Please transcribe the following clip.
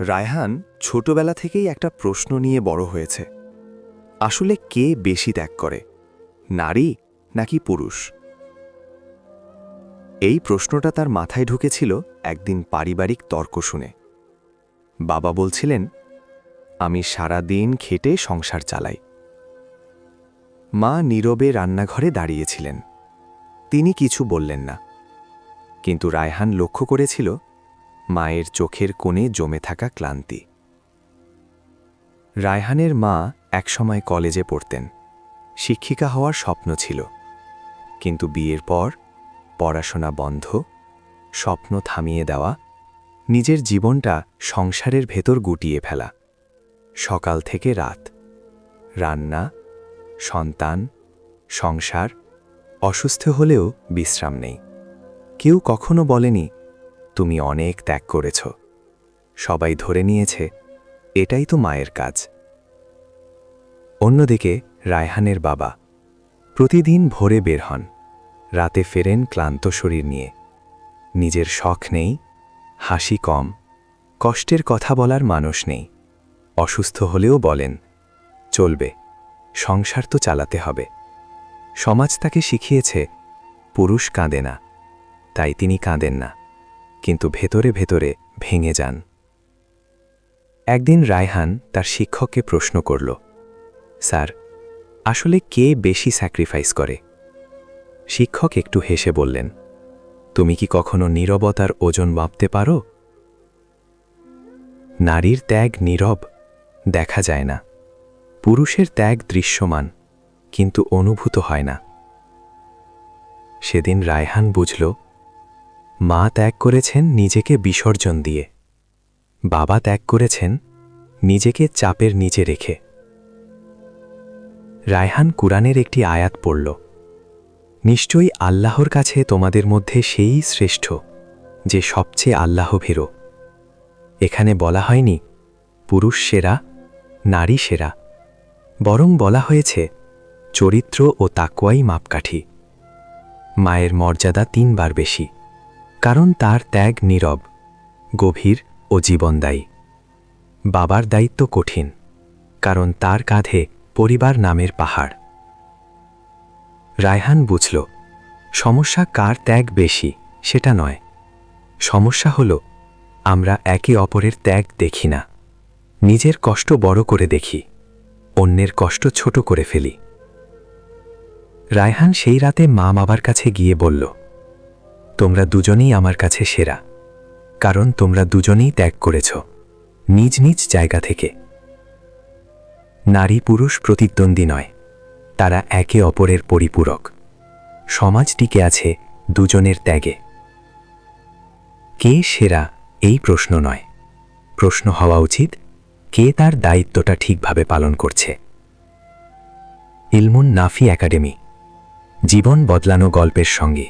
রায়হান ছোটবেলা থেকেই একটা প্রশ্ন নিয়ে বড় হয়েছে। আসলে কে বেশি ত্যাগ করে, নারী নাকি পুরুষ? এই প্রশ্নটা তার মাথায় ঢুকেছিল একদিন পারিবারিক তর্ক শুনে। বাবা বলছিলেন, আমি সারা দিন খেটে সংসার চালাই। মা নীরবে রান্নাঘরে দাঁড়িয়েছিলেন। তিনি কিছু বললেন না, কিন্তু রায়হান লক্ষ্য করেছিল মায়ের চোখের কোণে জমে থাকা ক্লান্তি। রায়হানের মা একসময় কলেজে পড়তেন, শিক্ষিকা হওয়ার স্বপ্ন ছিল, কিন্তু বিয়ের পর পড়াশোনা বন্ধ, স্বপ্ন থামিয়ে দেওয়া, নিজের জীবনটা সংসারের ভেতর গুটিয়ে ফেলা। সকাল থেকে রাত, রান্না, সন্তান, সংসার, অসুস্থ হলেও বিশ্রাম নেই। কেউ কখনো বলেনি তুমি অনেক ত্যাগ করেছ। সবাই ধরে নিয়েছে এটাই তো মায়ের কাজ। অন্যদিকে রায়হানের বাবা প্রতিদিন ভোরে বের হন, রাতে ফেরেন ক্লান্ত শরীর নিয়ে। নিজের শখ নেই, হাসি কম, কষ্টের কথা বলার মানুষ নেই। অসুস্থ হলেও বলেন, চলবে, সংসার তো চালাতে হবে। সমাজ তাকে শিখিয়েছে পুরুষ কাঁদে না, তাই তিনি কাঁদেন না, কিন্তু ভেতরে ভেতরে ভেঙে যান। একদিন রায়হান তার শিক্ষককে প্রশ্ন করল, স্যার, আসলে কে বেশি স্যাক্রিফাইস করে? শিক্ষক একটু হেসে বললেন, তুমি কি কখনো নীরবতার ওজন মাপতে পারো? নারীর ত্যাগ নীরব, দেখা যায় না। পুরুষের ত্যাগ দৃশ্যমান, কিন্তু অনুভূত হয় না। সেদিন রায়হান বুঝল, মা ত্যাগ করেছেন নিজেকে বিসর্জন দিয়ে, বাবা ত্যাগ করেছেন নিজেকে চাপের নিচে রেখে। রায়হান কুরআনের একটি আয়াত পড়ল, নিশ্চয়ই আল্লাহর কাছে তোমাদের মধ্যে সেই শ্রেষ্ঠ যে সবচেয়ে আল্লাহভীরু। এখানে বলা হয়নি পুরুষ সেরা, নারী সেরা, বরং বলা হয়েছে চরিত্র ও তাকওয়াই মাপকাঠি। মায়ের মর্যাদা 3 বার বেশি, কারণ তার ত্যাগ নীরব, গভীর ও জীবনদায়ী। বাবার দায়িত্ব কঠিন, কারণ তার কাঁধে পরিবার নামের পাহাড়। রায়হান বুঝল, সমস্যা কার ত্যাগ বেশি সেটা নয়, সমস্যা হল আমরা একে অপরের ত্যাগ দেখি না। নিজের কষ্ট বড় করে দেখি, অন্যের কষ্ট ছোট করে ফেলি। রায়হান সেই রাতে মা বাবার কাছে গিয়ে বলল, তোমরা দুজনেই আমার কাছে সেরা, কারণ তোমরা দুজনেই ত্যাগ করেছ নিজ নিজ জায়গা থেকে। নারী পুরুষ প্রতিদ্বন্দ্বী নয়, তারা একে অপরের পরিপূরক। সমাজ টিকে আছে দুজনের ত্যাগে। কে সেরা এই প্রশ্ন নয়, প্রশ্ন হওয়া উচিত কে তার দায়িত্বটা ঠিকভাবে পালন করছে। ইলমুন নাফি একাডেমি, জীবন বদলানো গল্পের সঙ্গে।